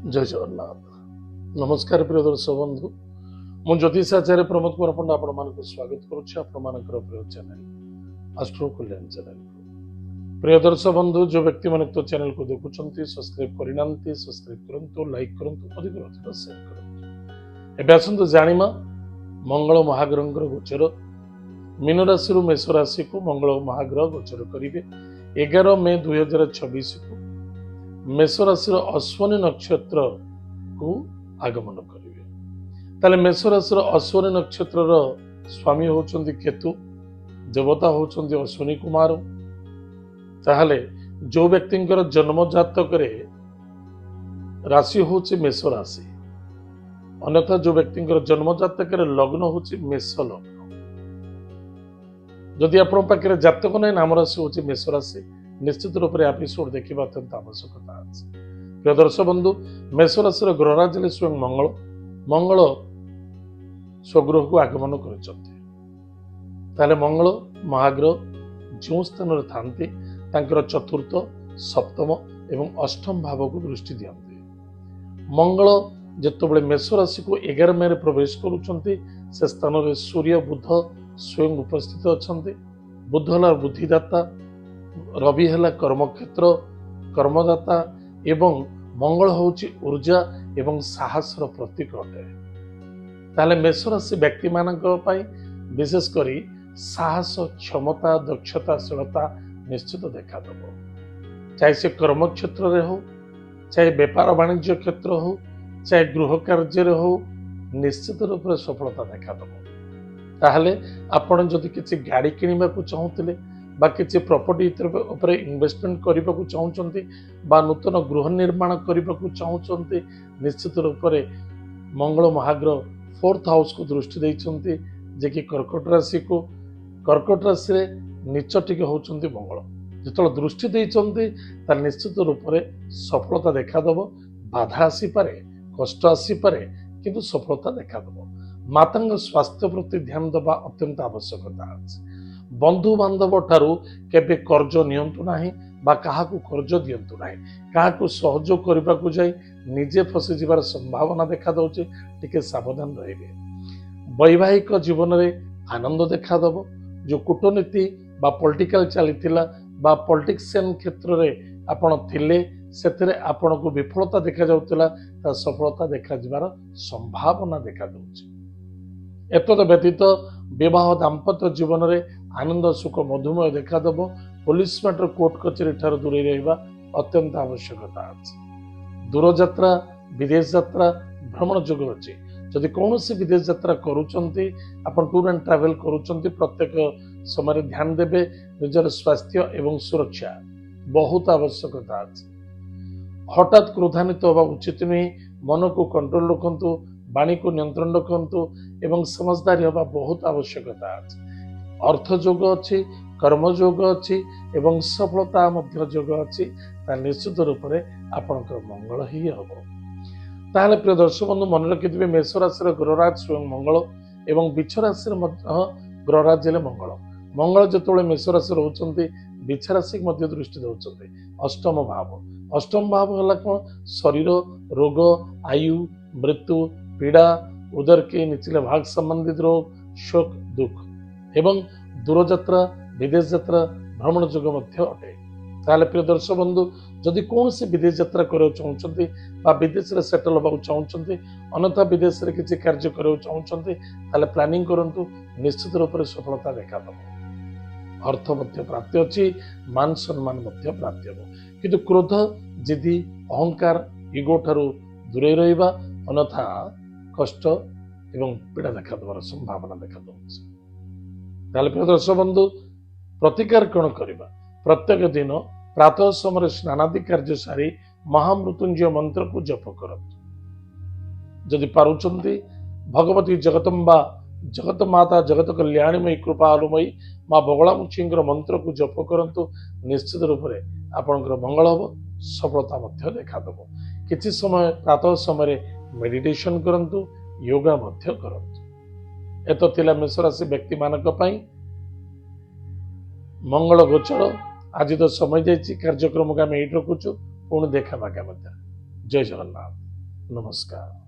जय जगन्नाथ। नमस्कार प्रिय दर्शक बंधु, मु ज्योतिषाचार्य प्रमोद कुमार पंडा आपण मानक स्वागत करुच्ची आपण मानकर प्रिय चैनल एस्ट्रो कल्याण चैनल। प्रिय दर्शक बंधु, जो व्यक्ति माने तो चैनल को देखुछंती सब्सक्राइब करिनांती सब्सक्राइब करंतु, लाइक करंतु, अधिक अधिक शेयर करंतु। एबे आसंतु जानिमा मंगल महाग्रहंकर गोचर। मीन राशि रु मेष राशि को मंगल महाग्रह गोचर करिवे 11 मे 2026 को मेष राशि अश्वनी नक्षत्र को आगमन करेंगे। ताले मेष राशि अश्वनी नक्षत्र स्वामी होचंदी केतु, देवता होचंदी अश्वनी कुमार। ताहले जो व्यक्ति जन्म जातक राशि होची मेष राशि, अन्यथा जो व्यक्ति जन्म जातक लग्न होची मेष लग्न। जदि आपण पाखे जातक ना नाम राशि होची मेष राशि, निश्चित रूप से एपिसोड देखा अत्यंत आवश्यकता अछि। प्रिय दर्शक बंधु, मेष राशि ग्रहराज स्वयं मंगल मंगल स्वगृह को आगमन कर मंगल महाग्रह जो स्थान थांती चतुर्थ सप्तम एवं अष्टम भाव को दृष्टि दियंती। मंगल जिते मेष राशि को 11 मे प्रवेश करुछंती से स्थान में सूर्य बुध स्वयं उपस्थित अच्छा। बुध है बुद्धिदाता, रवि है कर्मक्षेत्र कर्मदाता एवं मंगल होची ऊर्जा एवं साहसर प्रतीक अटे। ताले मेष राशि व्यक्ति मानक पई विशेष करी साहस, क्षमता, दक्षताशीलता निश्चित देखा दबो। चाहे से कर्म क्षेत्र रे हो, चाहे व्यापार वाणिज्य क्षेत्र हो, चाहे गृह कार्य हो, निश्चित रूप से सफलता देखा दबो। ताहले आपण जदि किसी गाड़ी किनिबा को चाहुतिले बा किसी प्रॉपर्टी उपरे इन्वेस्टमेंट करने को चाहते बा नूतन गृह निर्माण करने को चाहते, निश्चित रूप से मंगल महाग्रह 4th हाउस को दृष्टि देइछंती, जे कि कर्कट राशि को। कर्कट राशि रे नीच टिके होचंती मंगल जो दृष्टि देइछंती तार निश्चित रूप से सफलता देखा दबो। बाधा आसी पारे, कष्ट आसी पारे, किंतु सफलता देखा दबो। मातांग स्वास्थ्य प्रति ध्यान दबा अत्यंत आवश्यकता अछि। बंधु बांधव ठारू केबे कर्ज नियंतु नाही बा काहाकू कर्ज दियंतु नाही। काहाकू सहयोग करबा को जाई निजे फसी जिबार संभावना देखा दउचे, टिके सावधान रहिबे। वैवाहिक जीवन रे आनंद देखा दबो। जो कूटनीति बा पॉलिटिकल चलीथिला बा पॉलिटिशियन क्षेत्र रे आपण थिले सेतरे आपण को विफलता देखा जाउतिला, ता सफलता देखा जिबार संभावना देखा दउचे। एतद व्यतीत विवाह दाम्पत्य जीवन रे आनंद सुख मधुमय देखा दबो। पुलिस मैटर कोर्ट कचेरी ठार दूरे रहिबा अत्यंत आवश्यकता अछि। दूर यात्रा, विदेश यात्रा, भ्रमण योग अछि। जदि कौनसी विदेश यात्रा करूचंती, आपण टूर एंड ट्रैवल करूचंती, प्रत्येक समय ध्यान देबे। निजर स्वास्थ्य एवं सुरक्षा बहुत आवश्यकता अछि। हठात क्रोधान्वित होगा उचित नहीं। मन को कंट्रोल रखंतु, वाणी को नियंत्रण रखंतु एवं समझदारी होगा बहुत आवश्यकता अछि। अर्थ योग अच्छी, कर्म योग अच्छी एवं सफलता मध्य योग अच्छी। निश्चित रूप से आपणकर मंगल ही हम। ताहले प्रिय दर्शक बंधु, मन रखिथिबे मेष राशि ग्रहराज स्वयं मंगल एवं वृष राशि ग्रहराज हेले मंगल। मंगल जिते मेष राशि रोचंती वृष राशि मध्य दृष्टि दउचंती अष्टम भाव। अष्टम भाव है कौन? शरीर, रोग, आयु, मृत्यु, पीड़ा, उदर के निचले भाग संबंधित रोग, शोक, दुख एवं दूरयात्रा, विदेश यात्रा, भ्रमण योग अटे। ताहले प्रिय दर्शक बंधु, जदि कौन से विदेश यात्रा करने चाहते बा विदेश रे सेटल होगा चाहते, अन्यथा विदेश रे किसी कार्य करने चाहते, ताहले प्लानिंग करंतु, निश्चित रूप से सफलता देखा दबो। अर्थ मध्य प्राप्ति अच्छी, मान सम्मान मध्य प्राप्ति हो, किंतु क्रोध, जिद्दी, अहंकार, इगो ठारू दूरे रहिबा, अन्यथा कष्ट एवं पीड़ा देखा देवार संभावना देखा दउछि। ताहले प्रिय दर्शक बंधु, प्रतिकार कौन करबा? प्रत्येक दिन प्रातः समय स्नानादि कार्य सारी महामृत्युंजय मंत्र को जप करत। जदि पारुचंती भगवती जगतम्बा, जगत माता, जगत कल्याणमयी, कृपालुमयी माँ बगलामुखींकर मंत्र को जप करंतु, निश्चित रूप से आपणकर मंगल हम, सफलता मध्य देखा दबो। किछि समय प्रातः समय मेडिटेशन करंतु, योगा मध्य करंतु। एतो थिला मेष राशि व्यक्ति मानक पई मंगल गोचर। आज तो समय जाइए कार्यक्रम को आम ये रखुचु, पुणी देखा जय जगन्नाथ। ନମସ୍କାର।